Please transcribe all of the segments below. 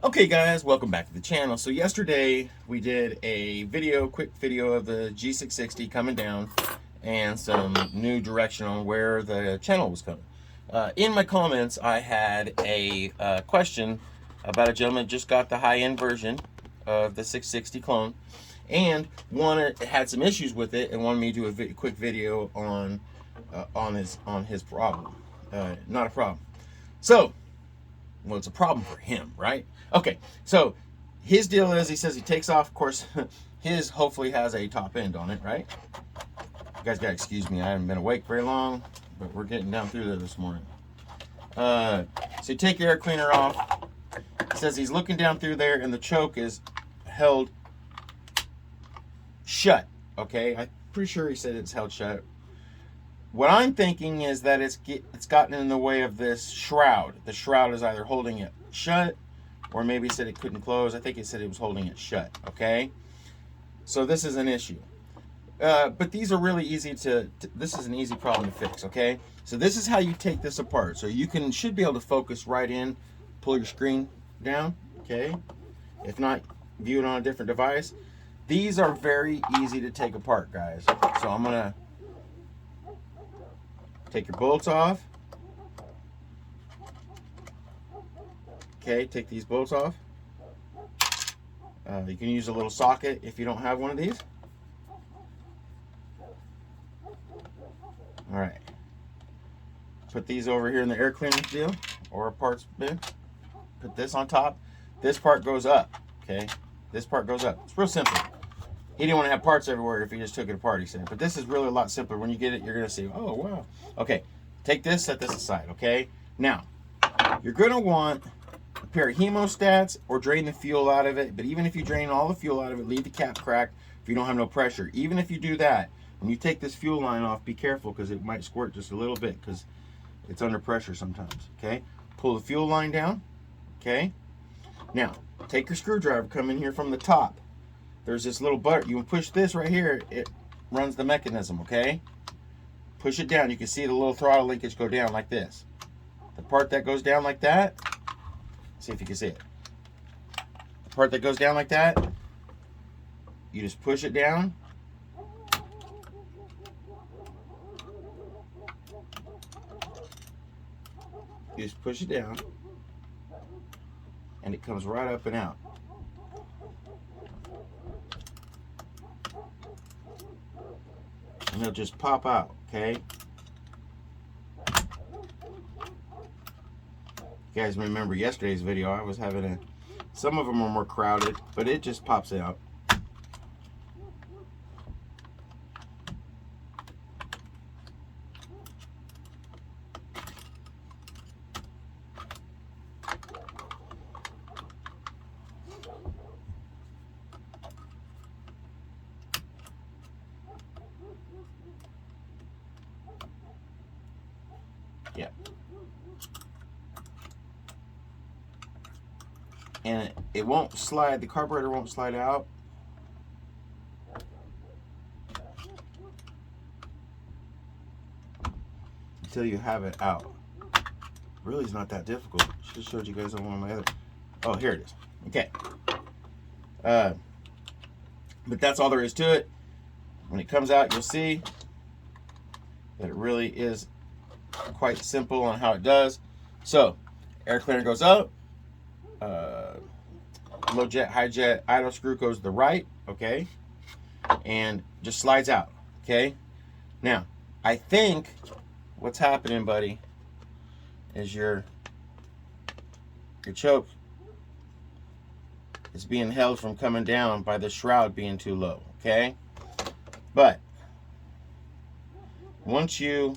Okay guys, welcome back to the channel. So yesterday we did a quick video of the G660 coming down and some new direction on where the channel was coming. In my comments I had a question about a gentleman just got the high-end version of the 660 clone and had some issues with it and wanted me to do a quick video on his problem. Not a problem. So well, it's a problem for him, right? Okay, so his deal is, he says he takes off, of course, his hopefully has a top end on it, right? You guys gotta excuse me, I haven't been awake very long, but we're getting down through there this morning. So you take your air cleaner off. He says he's looking down through there and the choke is held shut, okay? I'm pretty sure he said it's held shut. What I'm thinking is that it's gotten in the way of this shroud. The shroud is either holding it shut, or maybe he said it couldn't close. I think he said it was holding it shut, okay? So this is an issue. But these are really easy this is an easy problem to fix, okay? So this is how you take this apart. So you should be able to focus right in, pull your screen down, okay? If not, view it on a different device. These are very easy to take apart, guys. So I'm gonna take your bolts off. Okay, take these bolts off. You can use a little socket if you don't have one of these. All right. Put these over here in the air cleaner deal or a parts bin. Put this on top. This part goes up. Okay, this part goes up. It's real simple. He didn't want to have parts everywhere if he just took it apart, he said. But this is really a lot simpler. When you get it, you're going to see, oh, wow. Okay, take this, set this aside, okay? Now, you're going to want a pair of hemostats or drain the fuel out of it. But even if you drain all the fuel out of it, leave the cap cracked if you don't have no pressure. Even if you do that, when you take this fuel line off, be careful because it might squirt just a little bit because it's under pressure sometimes, okay? Pull the fuel line down, okay? Now, take your screwdriver, come in here from the top. There's this little button. You push this right here, it runs the mechanism, okay? Push it down. You can see the little throttle linkage go down like this. The part that goes down like that, see if you can see it. The part that goes down like that, you just push it down. You just push it down, and it comes right up and out. And they'll just pop out, okay? You guys remember yesterday's video, I was having some of them are more crowded, but it just pops out. Yeah. And it won't slide, the carburetor won't slide out. Until you have it out. Really, it's not that difficult. Should have showed you guys on one of my other. Oh, here it is. Okay. But that's all there is to it. When it comes out, you'll see that it really is quite simple on how it does. So, air cleaner goes up. Low jet, high jet, idle screw goes to the right, okay? And just slides out, okay? Now, I think what's happening, buddy, is your choke is being held from coming down by the shroud being too low, okay? But once you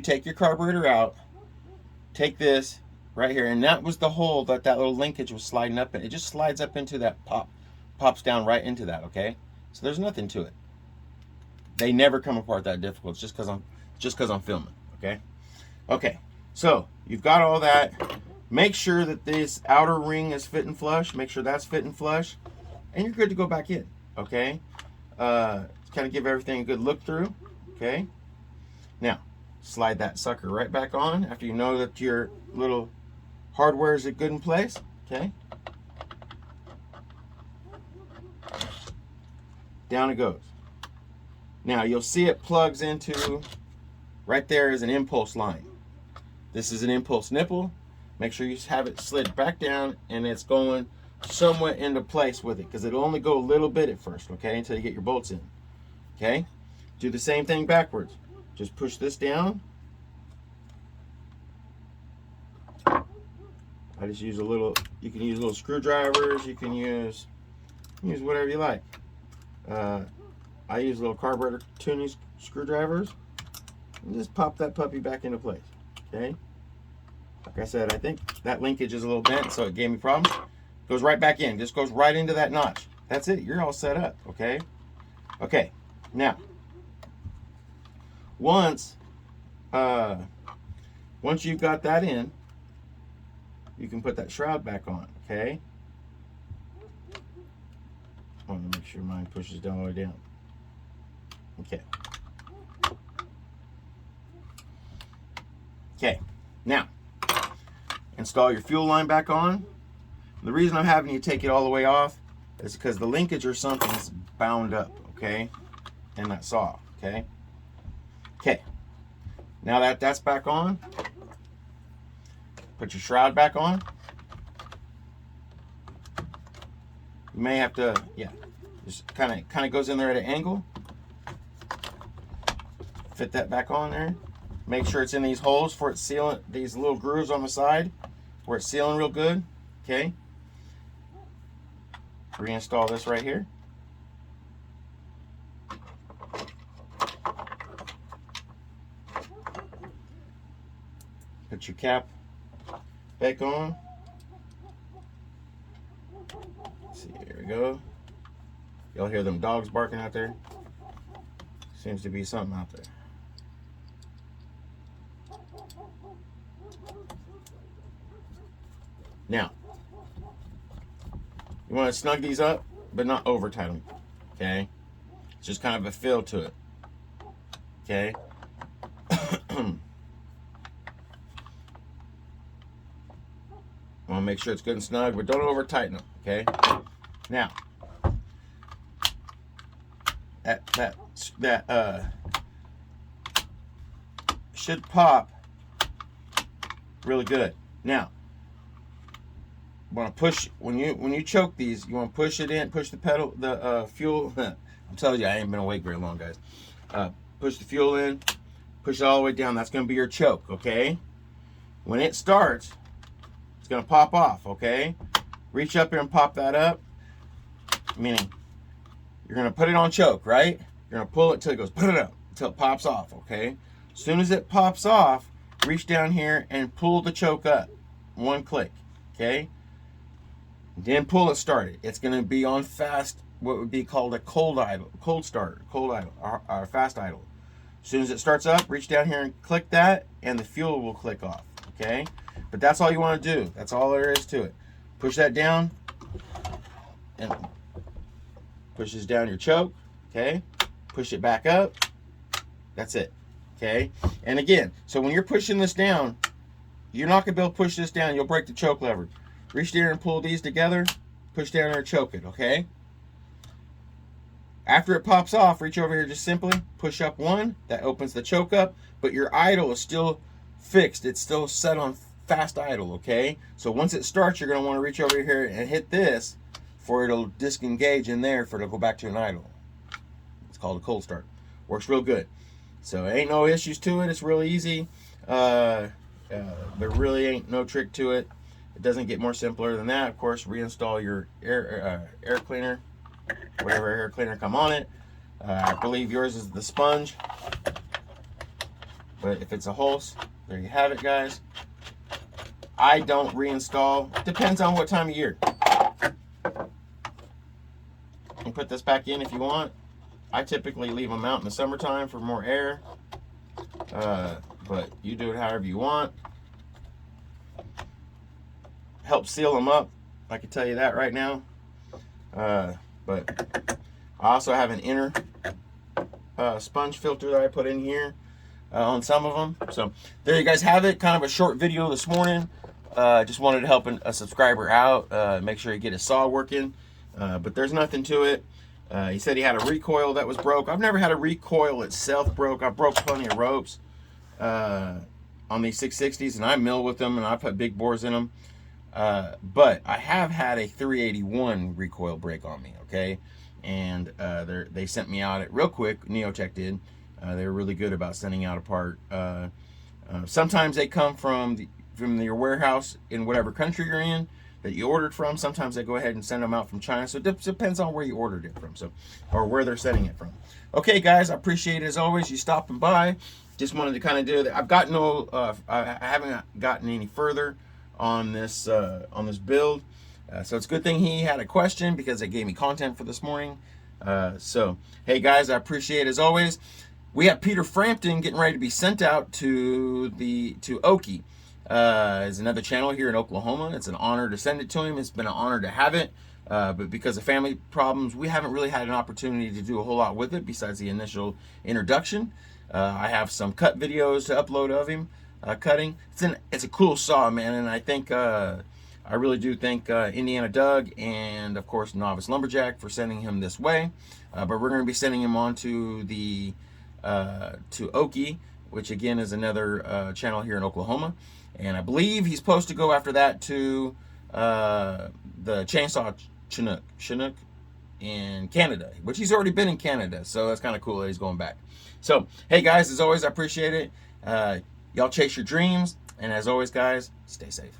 take your carburetor out, take this right here, and that was the hole that little linkage was sliding up in. It just slides up into that, pops down right into that, okay? So there's nothing to it. They never come apart that difficult. It's just because I'm filming, okay? Okay, so you've got all that. Make sure that this outer ring is fit and flush. Make sure that's fit and flush, and you're good to go back in, okay? Kind of give everything a good look through, okay? Now, slide that sucker right back on after you know that your little Hardware is good in place, okay? Down it goes. Now you'll see it plugs into, right there is an impulse line. This is an impulse nipple. Make sure you have it slid back down and it's going somewhat into place with it, because it'll only go a little bit at first, okay, until you get your bolts in. Okay? Do the same thing backwards. Just push this down. I just use a little, you can use little screwdrivers, you can use whatever you like. I use little carburetor tuning screwdrivers and just pop that puppy back into place. Okay? Like I said, I think that linkage is a little bent, so it gave me problems. Goes right back in, just goes right into that notch. That's it, you're all set up, okay? Okay, now, once you've got that in, you can put that shroud back on, okay? I want to make sure mine pushes down all the way down. Okay. Okay, now, install your fuel line back on. The reason I'm having you take it all the way off is because the linkage or something is bound up, okay, in that saw, okay? Okay, now that that's back on, put your shroud back on. You may have to, yeah, just kind of goes in there at an angle. Fit that back on there. Make sure it's in these holes for it's sealing, these little grooves on the side where it's sealing real good, okay? Reinstall this right here. Put your cap back on. Let's see, here we go. Y'all hear them dogs barking out there? Seems to be something out there. Now, you want to snug these up, but not over tight them, okay? It's just kind of a feel to it, okay? Want to make sure it's good and snug, but don't over tighten them, okay? Now, that should pop really good. Now, want to push when you choke these, you want to push it in, push the pedal, the fuel. I'm telling you, I ain't been awake very long, guys. Push the fuel in, push it all the way down. That's going to be your choke, okay? When it starts, it's going to pop off, okay? Reach up here and pop that up. Meaning, you're going to put it on choke, right? You're going to pull it till it goes, put it up, until it pops off, okay? As soon as it pops off, reach down here and pull the choke up. One click, okay? Then pull it started. It's going to be on fast, what would be called a cold idle, cold start, cold idle, or fast idle. As soon as it starts up, reach down here and click that, and the fuel will click off, okay? But that's all you want to do. That's all there is to it. Push that down, and pushes down your choke, okay? Push it back up. That's it, okay? And again, so when you're pushing this down, you're not going to be able to push this down. You'll break the choke lever. Reach there and pull these together. Push down there and choke it, okay? After it pops off, reach over here, just simply push up one. That opens the choke up, but your idle is still fixed. It's still set on fast idle, okay? So once it starts, you're going to want to reach over here and hit this for it'll disengage in there for it to go back to an idle. It's called a cold start. Works real good. So ain't no issues to it. It's really easy. There really ain't no trick to it. It doesn't get more simpler than that. Of course, reinstall your air cleaner, whatever air cleaner come on it. I believe yours is the sponge, but if it's a Holz, there you have it, guys. I don't reinstall. Depends on what time of year. You can put this back in if you want. I typically leave them out in the summertime for more air, but you do it however you want. Help seal them up, I can tell you that right now. But I also have an inner sponge filter that I put in here on some of them. So there you guys have it. Kind of a short video this morning. Just wanted to help a subscriber out, make sure he get his saw working. But there's nothing to it. He said he had a recoil that was broke. I've never had a recoil itself broke. I broke plenty of ropes on these 660s, and I mill with them, and I put big bores in them. But I have had a 381 recoil break on me, okay? And they sent me out it real quick. Neotec did. They were really good about sending out a part. Sometimes they come from your warehouse in whatever country you're in that you ordered from. Sometimes they go ahead and send them out from China. So it depends on where you ordered it from, or where they're sending it from. Okay, guys, I appreciate it as always. You stopping by. Just wanted to kind of do that. I've got I haven't gotten any further on this build. So it's a good thing he had a question, because it gave me content for this morning. So hey guys, I appreciate it as always. We have Peter Frampton getting ready to be sent out to Okie. Is another channel here in Oklahoma. It's an honor to send it to him. It's been an honor to have it. But because of family problems, we haven't really had an opportunity to do a whole lot with it besides the initial introduction. I have some cut videos to upload of him cutting. It's a cool saw, man, and I think I really do thank Indiana Doug and of course Novice Lumberjack for sending him this way. But we're going to be sending him on to to Okie, which again is another channel here in Oklahoma, and I believe he's supposed to go after that to the Chainsaw Chinook in Canada, which he's already been in Canada, so that's kind of cool that he's going back. So hey guys, as always, I appreciate it. Y'all chase your dreams, and as always guys, stay safe.